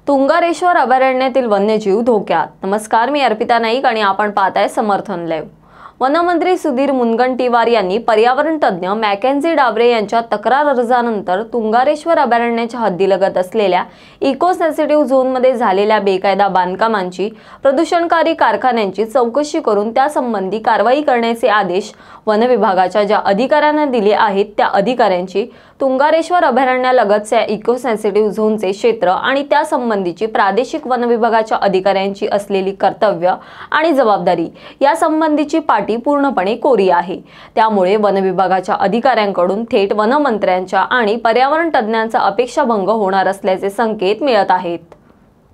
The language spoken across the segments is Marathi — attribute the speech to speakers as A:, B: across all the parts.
A: तुंगारेश्वर अभयारण्यातील वन्यजीव धोक्यात। नमस्कार, मी अर्पिता नाईक आणि आपण पाहताय समर्थन लाईव्ह। वनमंत्री सुधीर मुनगंटीवार यांनी पर्यावरण तज्ञ मॅकेन्झी डाबरे यांच्या तक्रार अर्जानंतर तुंगारेश्वर अभयारण्याच्या हद्दीलगत असलेल्या इको सेन्सिटिव्ह झोनमध्ये झालेल्या बेकायदा बांधकामांची, प्रदूषणकारी कारखान्यांची चौकशी करून त्यासंबंधी कारवाई करण्याचे आदेश वन विभागाच्या ज्या अधिकाऱ्यांना दिले आहेत त्या अधिकाऱ्यांची तुंगारेश्वर अभयारण्यालगतच्या इको सेन्सिटिव्ह झोनचे क्षेत्र आणि त्यासंबंधीची प्रादेशिक वन विभागाच्या अधिकाऱ्यांची असलेली कर्तव्य आणि जबाबदारी यासंबंधीची पाटी पूर्णपणे कोरी आहे। त्यामुळे वन विभागाच्या अधिकाऱ्यांकडून थेट वनमंत्र्यांच्या आणि पर्यावरण तज्ञांचा अपेक्षाभंग होणार असल्याचे संकेत मिळत आहेत।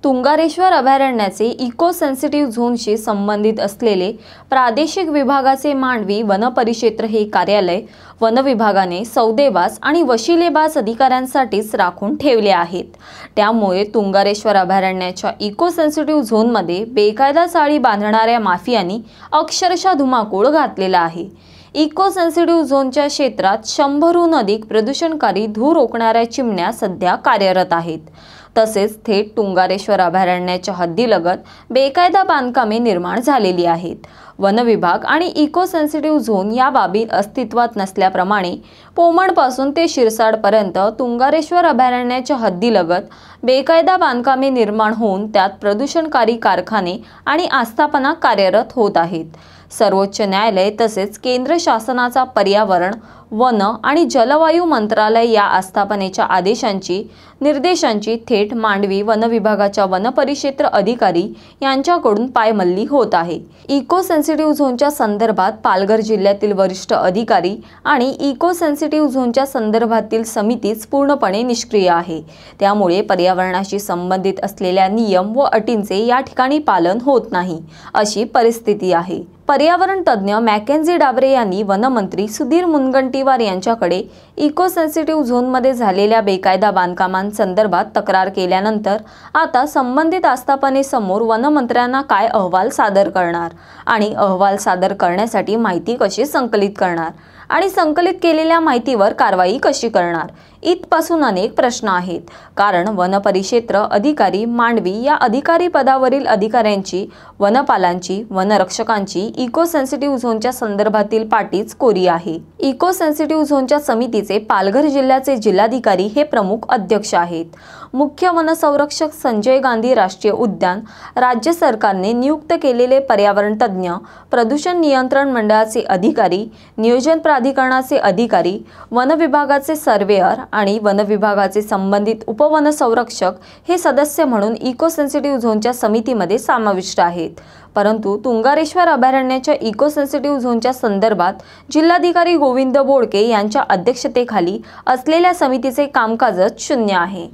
A: तुंगारेश्वर अभयारण्याचे इको सेन्सिटिव्ह झोनशी संबंधित असलेले प्रादेशिक विभागाचे मांडवी वन परिक्षेत्र हे कार्यालय वन विभागाने सौदेबाज आणि वशिलेबाज अधिकाऱ्यांसाठीच राखून ठेवले आहेत। त्यामुळे तुंगारेश्वर अभयारण्याच्या इको सेन्सिटिव्ह झोनमध्ये बेकायदा चाळी बांधणाऱ्या माफियांनी अक्षरशः धुमाकूळ घातलेला आहे। इको सेन्सिटिव्ह झोनच्या क्षेत्रात 100हून अधिक प्रदूषणकारी धूर रोखणाऱ्या चिमण्या सध्या कार्यरत आहेत। तसेच थेट तुंगारेश्वर अभयारण्याच्या हद्दीलगत बेकायदा बांधकामे निर्माण झालेली आहेत। वन विभाग आणि इको सेन्सिटिव्ह झोन या बाबी अस्तित्वात नसल्याप्रमाणे पोमणपासून ते शिरसाडपर्यंत तुंगारेश्वर अभयारण्याच्या हद्दीलगत बेकायदा बांधकामे निर्माण होऊन त्यात प्रदूषणकारी कारखाने आणि आस्थापना कार्यरत होत आहेत। सर्वोच्च न्यायालय तसेच केंद्र शासनाचा पर्यावरण, वन आणि जलवायू मंत्रालय या आस्थापनेच्या आदेशांची, निर्देशांची थेट मांडवी वन विभागाच्या वन परिक्षेत्र अधिकारी यांच्याकडून पायमल्ली होत आहे। इको सेन्सिटिव्ह झोनच्या संदर्भात पालघर जिल्ह्यातील वरिष्ठ अधिकारी आणि इको सेन्सिटिव्ह झोनच्या संदर्भातील समितीच पूर्णपणे निष्क्रिय आहे। त्यामुळे पर्यावरणाशी संबंधित असलेल्या नियम व अटींचे या ठिकाणी पालन होत नाही, अशी परिस्थिती आहे। पर्यावरण तज्ञ मॅकेन्झी डाबरे यांनी वनमंत्री सुधीर मुनगंटीवार यांच्याकडे इको सेन्सिटिव्ह झोनमध्ये झालेल्या बेकायदा बांधकामांसंदर्भात तक्रार केल्यानंतर आता संबंधित आस्थापनेसमोर वनमंत्र्यांना काय अहवाल सादर करणार आणि अहवाल सादर करण्यासाठी माहिती कशी संकलित करणार आणि संकलित केलेल्या माहितीवर कारवाई कशी करणार, इथपासून अनेक प्रश्न आहेत। कारण वन परिक्षेत्र अधिकारी मांडवी या अधिकारी पदावरील अधिकाऱ्यांची, वनपालांची, वनरक्षकांची इको सेन्सिटिव्ह झोनच्या संदर्भातील पाटीच कोरी आहे। इको सेन्सिटिव्ह झोनच्या समितीचे पालघर जिल्ह्याचे जिल्हाधिकारी हे प्रमुख अध्यक्ष आहेत। मुख्य वनसंरक्षक संजय गांधी राष्ट्रीय उद्यान, राज्य सरकारने नियुक्त केलेले पर्यावरण तज्ञ, प्रदूषण नियंत्रण मंडळाचे अधिकारी, नियोजन प्राधिकरणाचे अधिकारी, वन विभागाचे सर्वेयर आणि वन विभागाचे संबंधित उपवनसंरक्षक हे सदस्य म्हणून इको सेन्सिटिव्ह झोनच्या समितीमध्ये समाविष्ट आहेत। परंतु तुंगारेश्वर अभयारण्याच्या इको सेन्सिटिव्ह झोनच्या संदर्भात जिल्हाधिकारी गोविंद बोडके यांच्या अध्यक्षतेखाली असलेल्या समितीचे कामकाजच शून्य आहे।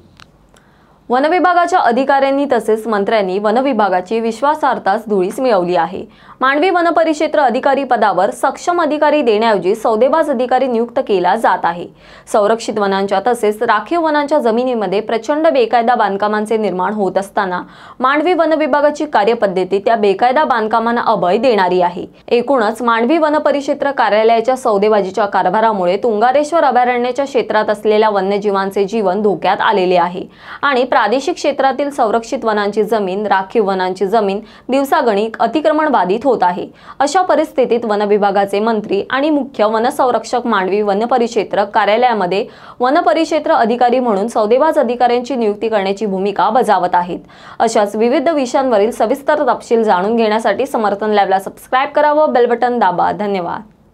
A: वन विभागाच्या अधिकाऱ्यांनी तसेच मंत्र्यांनी वन विभागाची विश्वासार्हताच धुळीस मिळवली आहे। मांडवी वन परिक्षेत्र अधिकारी पदावर सक्षम अधिकारी देण्याऐवजी सौदेबाज अधिकारी नियुक्त केला जात आहे। संरक्षित वनांच्या तसेच राखीव वनांच्या जमिनीमध्ये प्रचंड बेकायदा बांधकामांचे निर्माण होत असताना मांडवी वन विभागाची कार्यपद्धती त्या बेकायदा बांधकामांना अभय देणारी आहे। एकूणच मांडवी वन परिक्षेत्र कार्यालयाच्या सौदेबाजीच्या कारभारामुळे तुंगारेश्वर अभयारण्याच्या क्षेत्रात असलेल्या वन्यजीवांचे जीवन धोक्यात आलेले आहे आणि प्रादेशिक क्षेत्रातील संरक्षित वनांची जमीन, राखीव वनांची जमीन दिवसागणिक अतिक्रमण बाधित होत आहे। अशा परिस्थितीत वन विभागाचे मंत्री आणि मुख्य वनसंरक्षक मांडवी वन परिक्षेत्र कार्यालयामध्ये वन परिक्षेत्र अधिकारी म्हणून सौदेबाज अधिकाऱ्यांची नियुक्ती करण्याची भूमिका बजावत आहेत। अशाच विविध विषयांवरील सविस्तर तपशील जाणून घेण्यासाठी समर्थन लाईव्हला सबस्क्राइब करा व बेल बटन दाबा। धन्यवाद।